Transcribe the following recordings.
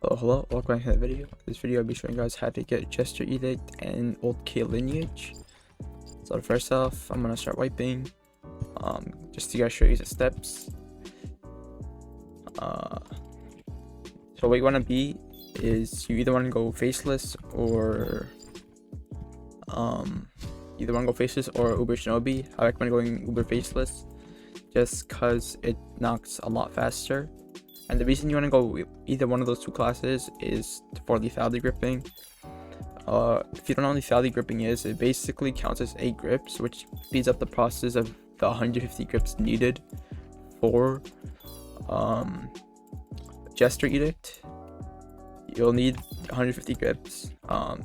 Hello, welcome back to the video. This video I'll be showing you guys how to get Jester Edict and old Khei Lineage. So first off, I'm gonna start wiping. Just to show you the steps. So what you wanna be is you either wanna go faceless or Uber Shinobi. I recommend going Uber faceless just cause it knocks a lot faster. And the reason you want to go either one of those two classes is for lethality gripping. If you don't know what lethality gripping is, it basically counts as 8 grips, which speeds up the process of the 150 grips needed for Jester Edict. You'll need 150 grips,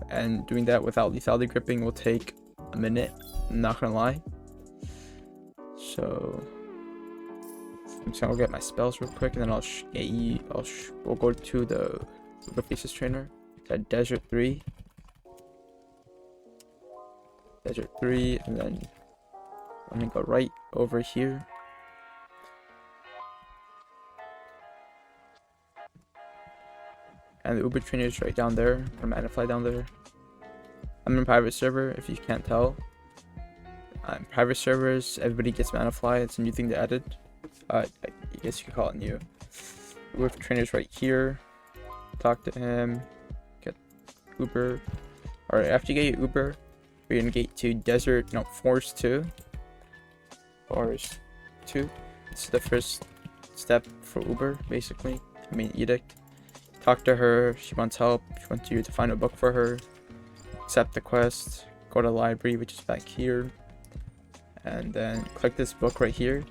and doing that without lethality gripping will take a minute, I'm not gonna lie. So I'm just gonna get my spells real quick, and then we'll go to the faces trainer. At Desert 3, and then I'm gonna go right over here. And the Uber trainer is right down there, or Manifly down there. I'm in private server, if you can't tell. In private servers, everybody gets Manifly. It's a new thing they added. I guess you could call it new. Uber trainer's right here. Talk to him. Get Uber. Alright, after you get your Uber, you're gonna get to Forest 2. Forest 2. This is the first step for Uber, basically. Edict. Talk to her. She wants help. She wants you to find a book for her. Accept the quest. Go to the library, which is back here. And then click this book right here.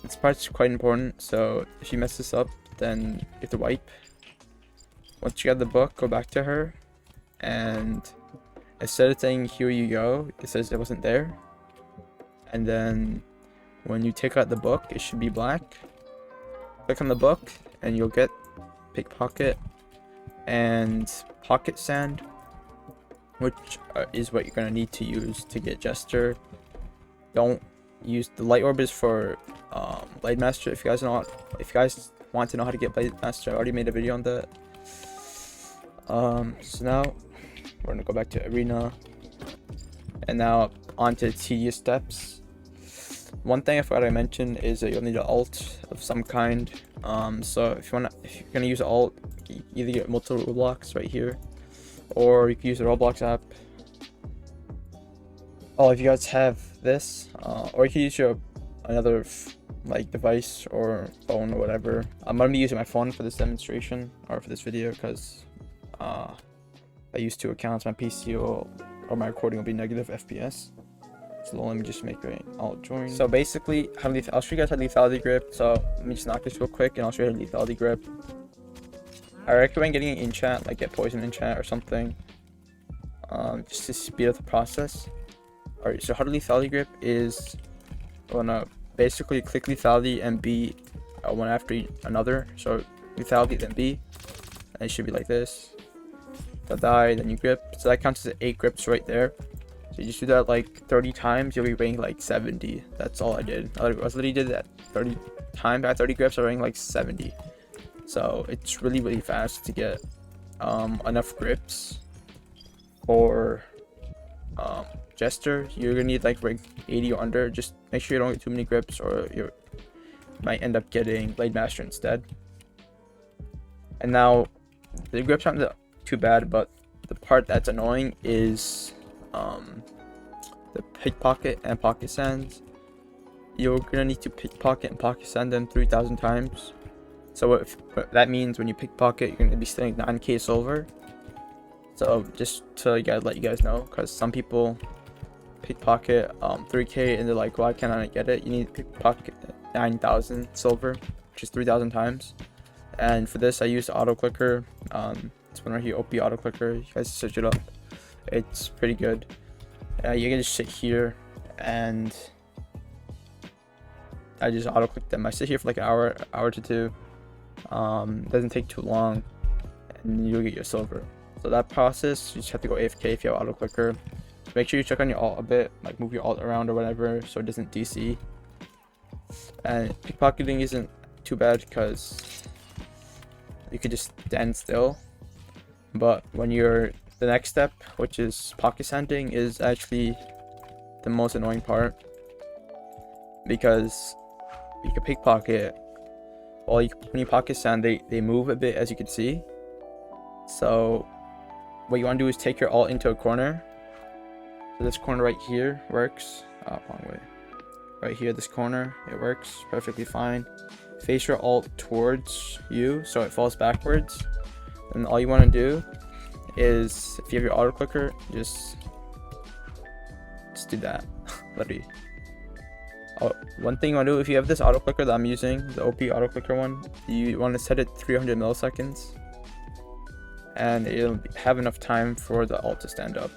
This part's quite important, so if you mess this up, then you have to wipe. Once you got the book, go back to her, and instead of saying here you go, it says it wasn't there. And then when you take out the book, it should be black. Click on the book and you'll get pickpocket and pocket sand, which is what you're going to need to use to get Jester. Don't use the light orb is for Blade Master. If you guys want to know how to get Blade Master, I already made a video on that. So now we're gonna go back to arena, and now on to tedious steps. One thing I forgot to mention is that you'll need an alt of some kind. So if you're gonna use an alt, you either get multiple blocks right here, or you can use the Roblox app. Oh, if you guys have this, or you can use another device or phone or whatever. I'm gonna be using my phone for this demonstration or for this video because I use 2 accounts. My PC or my recording will be negative FPS. So let me just make an alt join. So basically, I'll show you guys how to lethality grip. So let me just knock this real quick, and I'll show you how to lethality grip. I recommend getting an enchant, like get poison enchant or something, just to speed up the process. Alright, so how to lethality grip is gonna basically click lethality and B one after another. So lethality then B, and it should be like this. They'll die, then you grip. So that counts as 8 grips right there. So you just do that like 30 times, you'll be ranking like 70. That's all I did. I literally did that 30 times. At 30 grips, I ranked like 70. So it's really fast to get enough grips for Jester. You're gonna need like rank 80 or under. Just make sure you don't get too many grips, or you might end up getting Blade Master instead. And now the grips aren't too bad, but the part that's annoying is the pickpocket and pocket sands. You're gonna need to pickpocket and pocket sand them 3,000 times. So what that means, when you pickpocket, you're gonna be stealing 9k silver. So just to let you guys know, because some people pickpocket 3k and they're like, why can't I get it? You need to pickpocket 9,000 silver, which is 3,000 times. And for this, I use auto clicker. It's one right here, OP auto clicker. You guys search it up. It's pretty good. You can just sit here, and I just auto click them. I sit here for like an hour to 2. Doesn't take too long, and you'll get your silver. So that process, you just have to go AFK if you have auto clicker. Make sure you check on your alt a bit, like move your alt around or whatever, so it doesn't DC. And pickpocketing isn't too bad because you could just stand still. But when you're the next step, which is pocket sanding, is actually the most annoying part, because you can pickpocket. Well, when you pocket sand, they move a bit, as you can see. So what you want to do is take your alt into a corner. So this corner right here works. Oh, wrong way. Right here, this corner, it works perfectly fine. Face your alt towards you so it falls backwards. And all you want to do is, if you have your auto clicker, just do that. Literally. Oh, one thing you want to do, if you have this auto clicker that I'm using, the OP auto clicker one, you want to set it 300 milliseconds. And it'll have enough time for the alt to stand up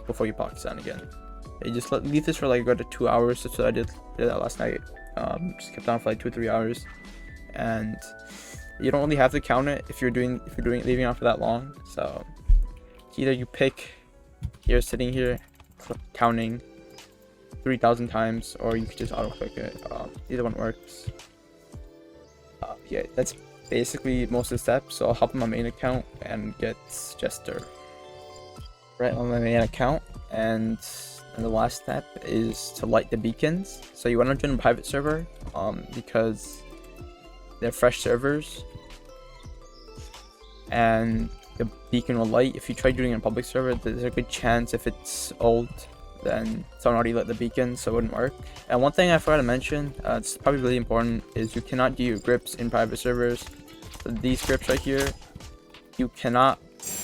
before you pocket sand again. You just leave this for like go to 2 hours. That's what I did that last night. Just kept on for like 2 or 3 hours, and you don't really have to count it if you're leaving on for that long. So either you pick, you're sitting here counting 3,000 times, or you could just auto click it. Either one works. Yeah, that's basically most of the steps. So I'll hop on my main account and get Jester. Right on my main account, and the last step is to light the beacons. So you want to join a private server because they're fresh servers, and the beacon will light. If you try doing it in a public server, there's a good chance if it's old, then someone already lit the beacon, so it wouldn't work. And one thing I forgot to mention, it's probably really important, is you cannot do your grips in private servers. So these grips right here, you cannot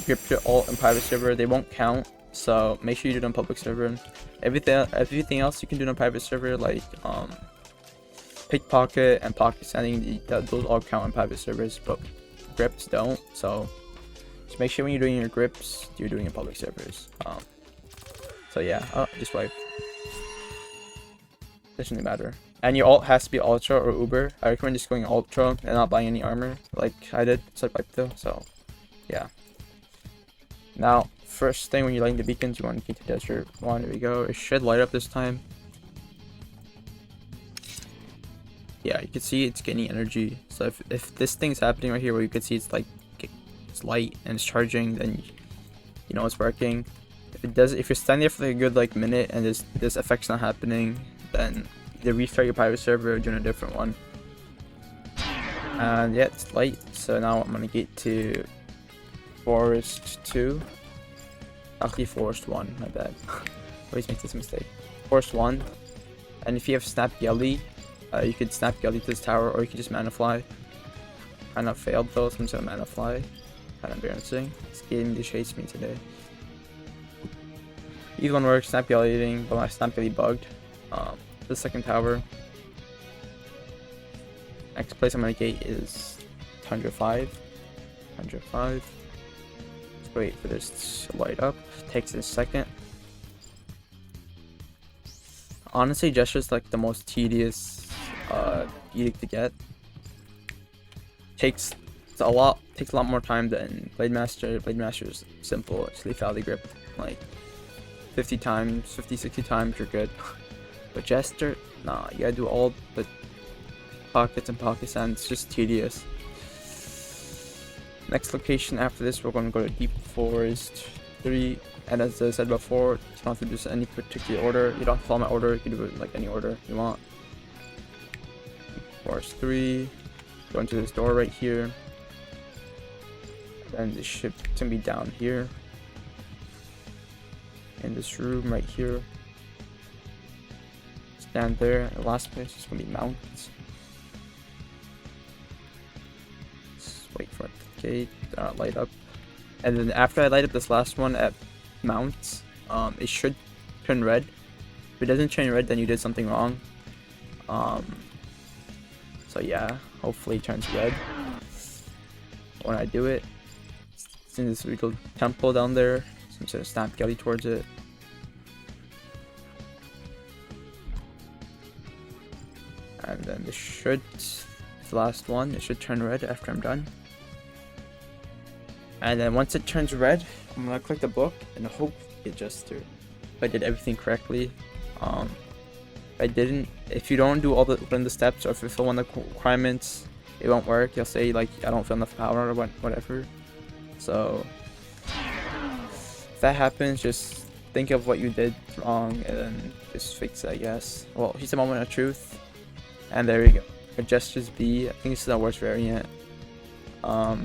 grip your alt in private server. They won't count. So make sure you do it on public server. Everything else you can do on a private server, like pickpocket and pocket sanding, those all count on private servers, but grips don't. So just make sure when you're doing your grips, you're doing it in public servers. So yeah, just wipe. Doesn't really matter. And your alt has to be ultra or uber. I recommend just going ultra and not buying any armor like I did. So I wiped though. So yeah. Now, first thing when you're lighting the beacons, you want to get to Jester 1. There we go. It should light up this time. Yeah, you can see it's getting energy. So if this thing's happening right here, where you can see it's like it's light and it's charging, then you know it's working. If you're standing there for like a good like minute and this effect's not happening, then either restart your private server or join a different one. And yeah, it's light. So now I'm gonna get to Forest 2. Actually, Forest 1, my bad. Always make this mistake. Forest 1. And if you have Snap Yelly, you could Snap Yelly to this tower, or you could just Mana Fly. Kind of failed though, so I'm just gonna Mana Fly. Kind of embarrassing. This game just hates me today. Either one works, Snap Yelly, but my Snap Yelly bugged. The second tower. Next place I'm gonna gate is 105. 105. Wait for this to light up. Takes a second. Honestly, Jester's like the most tedious edict to get. Takes a lot more time than Blade Master. Blade Master is simple. It's lethality grip. Like 50 times, 50, 60 times, you're good. But Jester, nah, you gotta do all the pockets and pocket sands. It's just tedious. Next location after this, we're going to go to Deep Forest 3, and as I said before, you don't have to do this in any particular order. You don't have to follow my order, you can do it like any order you want. Deep Forest 3, go into this door right here, and the ship's going to be down here, in this room right here. Stand there, the last place is going to be mountains. Let's wait for it. Light up, and then after I light up this last one at mounts, it should turn red. If it doesn't turn red, then you did something wrong. So yeah, hopefully it turns red when I do it. It's in this little temple down there, so I'm just gonna snap Gelly towards it. And then this last one, it should turn red after I'm done. And then once it turns red, I'm gonna click the book and hope it Jester. If I did everything correctly. If I didn't, if you don't do all the steps, or if you fill in the requirements, it won't work. He'll say like, I don't feel enough power or whatever. So if that happens, just think of what you did wrong and then just fix it, I guess. Well, he's a moment of truth, and there we go. For Jester's B, I think this is the worst variant. I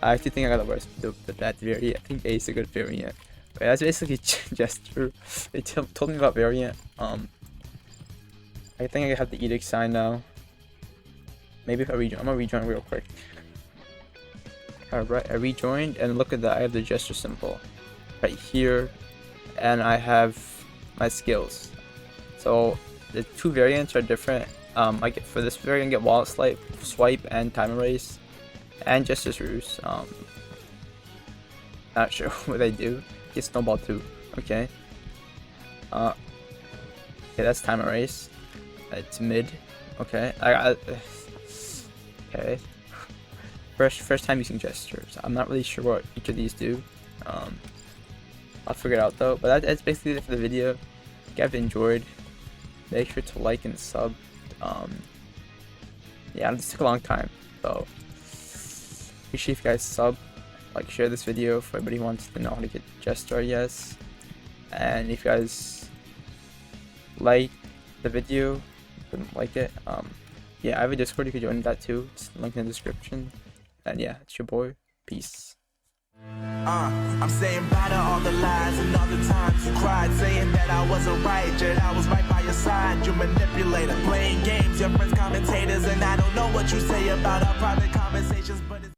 actually think I got the bad variant. I think A is a good variant. But that's basically Jester. They told me about variant. I think I have the edict sign now. Maybe if I rejoin, I'm gonna rejoin real quick. Alright, I rejoined, and look at that. I have the Jester symbol right here, and I have my skills. So the two variants are different. I get for this variant, I get wallet swipe and time erase, and Jester's ruse. Not sure what they do. Get snowball too. Okay. Okay, that's time erase. It's mid. Okay. Okay. First time using gestures. I'm not really sure what each of these do. I'll figure it out though. But that's basically it for the video. If you guys enjoyed, make sure to like and sub. Yeah, this took a long time, so appreciate if you guys sub, like, share this video if everybody wants to know how to get Jester, yes. And if you guys like the video, didn't like it, yeah, I have a Discord, you can join that too. It's linked in the description. And yeah, it's your boy. Peace. I'm saying bye to all the lies and all the times you cried, saying that I wasn't right, yet I was right by your side. You manipulator, playing games, your friends commentators, and I don't know what you say about our private conversations, but it's